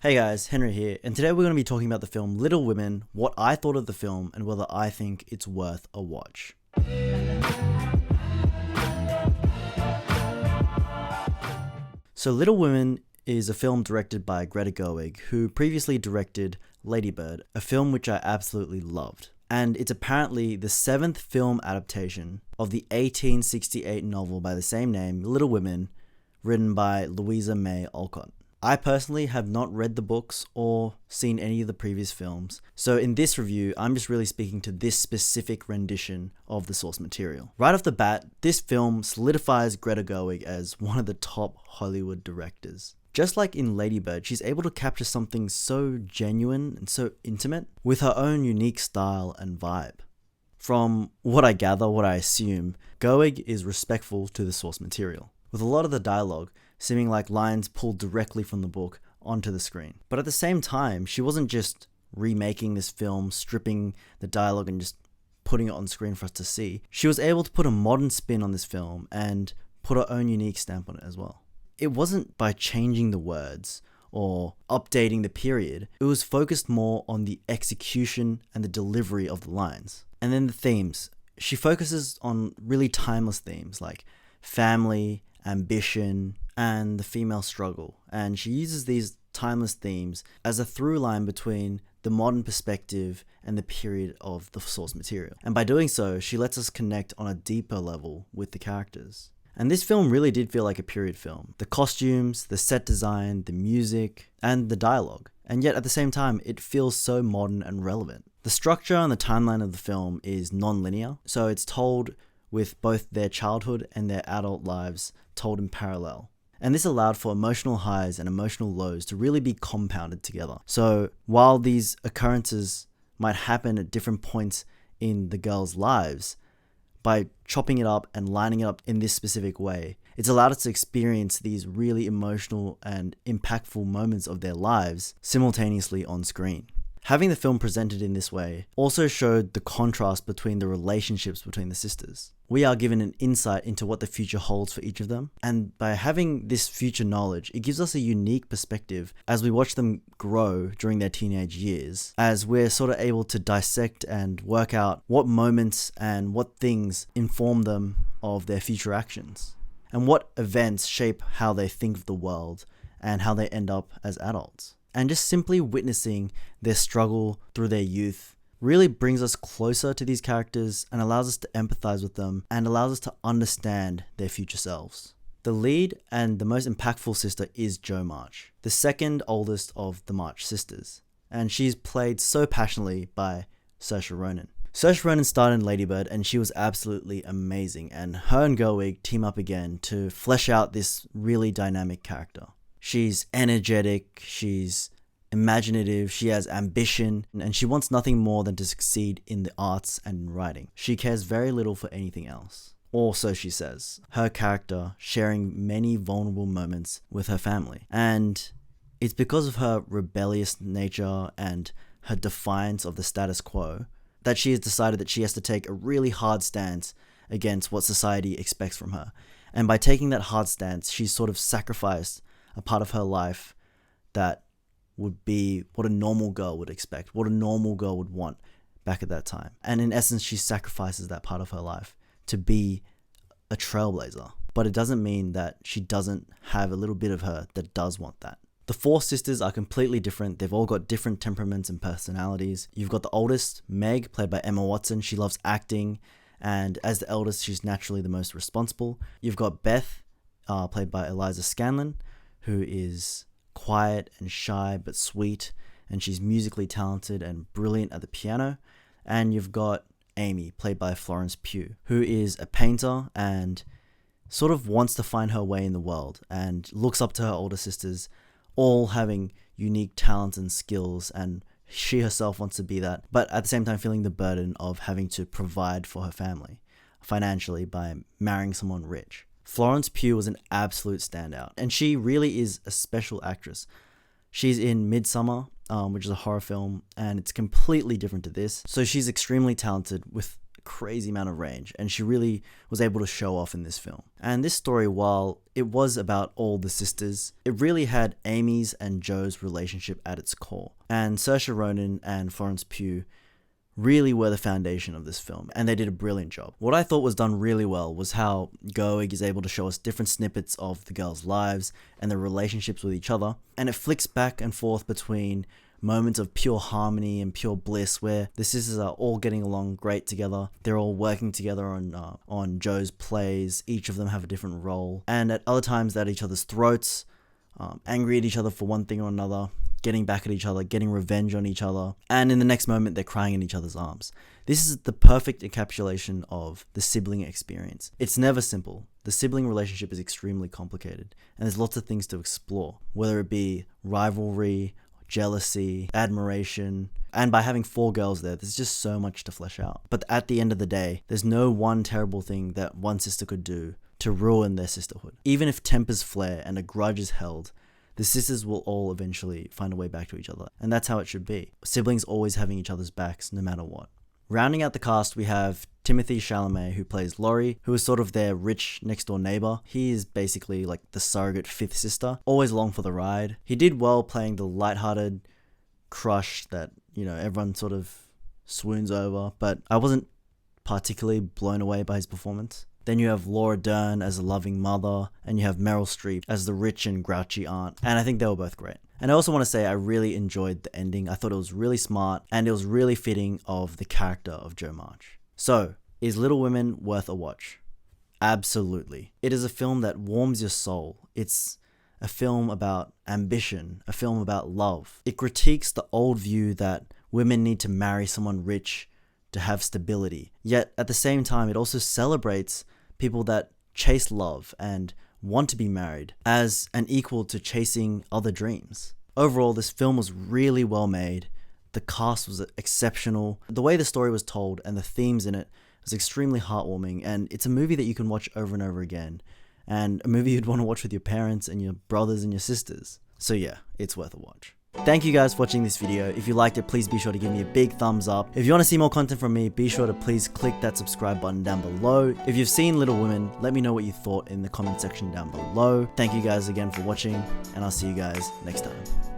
Hey guys, Henry here, and today we're going to be talking about the film Little Women, what I thought of the film, and whether I think it's worth a watch. So Little Women is a film directed by Greta Gerwig, who previously directed Lady Bird, a film which I absolutely loved. And it's apparently the 7th film adaptation of the 1868 novel by the same name, Little Women, written by Louisa May Alcott. I personally have not read the books or seen any of the previous films, so in this review, I'm just really speaking to this specific rendition of the source material. Right off the bat, this film solidifies Greta Gerwig as one of the top Hollywood directors. Just like in Lady Bird, she's able to capture something so genuine and so intimate with her own unique style and vibe. From what I gather, what I assume, Gerwig is respectful to the source material, with a lot of the dialogue seeming like lines pulled directly from the book onto the screen. But at the same time, she wasn't just remaking this film, stripping the dialogue and just putting it on screen for us to see. She was able to put a modern spin on this film and put her own unique stamp on it as well. It wasn't by changing the words or updating the period. It was focused more on the execution and the delivery of the lines. And then the themes. She focuses on really timeless themes like family, ambition, and the female struggle, and she uses these timeless themes as a through line between the modern perspective and the period of the source material. And by doing so, she lets us connect on a deeper level with the characters. And this film really did feel like a period film. The costumes, the set design, the music, and the dialogue. And yet at the same time, it feels so modern and relevant. The structure and the timeline of the film is non-linear, so it's told with both their childhood and their adult lives told in parallel. And this allowed for emotional highs and emotional lows to really be compounded together. So while these occurrences might happen at different points in the girls' lives, by chopping it up and lining it up in this specific way, it's allowed us to experience these really emotional and impactful moments of their lives simultaneously on screen. Having the film presented in this way also showed the contrast between the relationships between the sisters. We are given an insight into what the future holds for each of them, and by having this future knowledge, it gives us a unique perspective as we watch them grow during their teenage years, as we're sort of able to dissect and work out what moments and what things inform them of their future actions, and what events shape how they think of the world and how they end up as adults. And just simply witnessing their struggle through their youth really brings us closer to these characters and allows us to empathize with them and allows us to understand their future selves. The lead and the most impactful sister is Jo March, the second oldest of the March sisters, and she's played so passionately by Saoirse Ronan. Saoirse Ronan starred in Lady Bird and she was absolutely amazing, and her and Gerwig team up again to flesh out this really dynamic character. She's energetic, she's imaginative, she has ambition, and she wants nothing more than to succeed in the arts and writing. She cares very little for anything else. Or so she says. Her character sharing many vulnerable moments with her family. And it's because of her rebellious nature and her defiance of the status quo that she has decided that she has to take a really hard stance against what society expects from her. And by taking that hard stance, she's sort of sacrificed a part of her life that would be what a normal girl would expect, what a normal girl would want back at that time. And in essence, she sacrifices that part of her life to be a trailblazer. But it doesn't mean that she doesn't have a little bit of her that does want that. The 4 sisters are completely different. They've all got different temperaments and personalities. You've got the oldest, Meg, played by Emma Watson. She loves acting, and as the eldest, she's naturally the most responsible. You've got Beth, played by Eliza Scanlen, who is quiet and shy but sweet, and she's musically talented and brilliant at the piano. And you've got Amy, played by Florence Pugh, who is a painter and sort of wants to find her way in the world and looks up to her older sisters, all having unique talents and skills, and she herself wants to be that, but at the same time feeling the burden of having to provide for her family financially by marrying someone rich. Florence Pugh was an absolute standout, and she really is a special actress. She's in Midsummer, which is a horror film, and it's completely different to this. So she's extremely talented with crazy amount of range, and she really was able to show off in this film. And this story, while it was about all the sisters, it really had Amy's and Joe's relationship at its core. And Saoirse Ronan and Florence Pugh really were the foundation of this film, and they did a brilliant job. What I thought was done really well was how Gerwig is able to show us different snippets of the girls' lives and their relationships with each other, and it flicks back and forth between moments of pure harmony and pure bliss where the sisters are all getting along great together. They're all working together on Joe's plays. Each of them have a different role, and at other times they're at each other's throats, angry at each other for one thing or another, getting back at each other, getting revenge on each other, and in the next moment they're crying in each other's arms. This is the perfect encapsulation of the sibling experience. It's never simple. The sibling relationship is extremely complicated, and there's lots of things to explore, whether it be rivalry, jealousy, admiration, and by having 4 girls there's just so much to flesh out. But at the end of the day, there's no one terrible thing that one sister could do to ruin their sisterhood. Even if tempers flare and a grudge is held, the sisters will all eventually find a way back to each other, and that's how it should be. Siblings always having each other's backs no matter what. Rounding out the cast, we have Timothée Chalamet, who plays Laurie, who is sort of their rich next-door neighbor. He is basically like the surrogate 5th sister, always along for the ride. He did well playing the lighthearted crush that, everyone sort of swoons over, but I wasn't particularly blown away by his performance. Then you have Laura Dern as a loving mother, and you have Meryl Streep as the rich and grouchy aunt, and I think they were both great. And I also want to say I really enjoyed the ending. I thought it was really smart, and it was really fitting of the character of Jo March. So, is Little Women worth a watch? Absolutely. It is a film that warms your soul. It's a film about ambition, a film about love. It critiques the old view that women need to marry someone rich to have stability. Yet, at the same time, it also celebrates people that chase love and want to be married as an equal to chasing other dreams. Overall, this film was really well made. The cast was exceptional. The way the story was told and the themes in it was extremely heartwarming, and it's a movie that you can watch over and over again, and a movie you'd want to watch with your parents and your brothers and your sisters. So yeah, it's worth a watch. Thank you guys for watching this video. If you liked it, please be sure to give me a big thumbs up. If you want to see more content from me, be sure to please click that subscribe button down below. If you've seen Little Women, let me know what you thought in the comment section down below. Thank you guys again for watching, and I'll see you guys next time.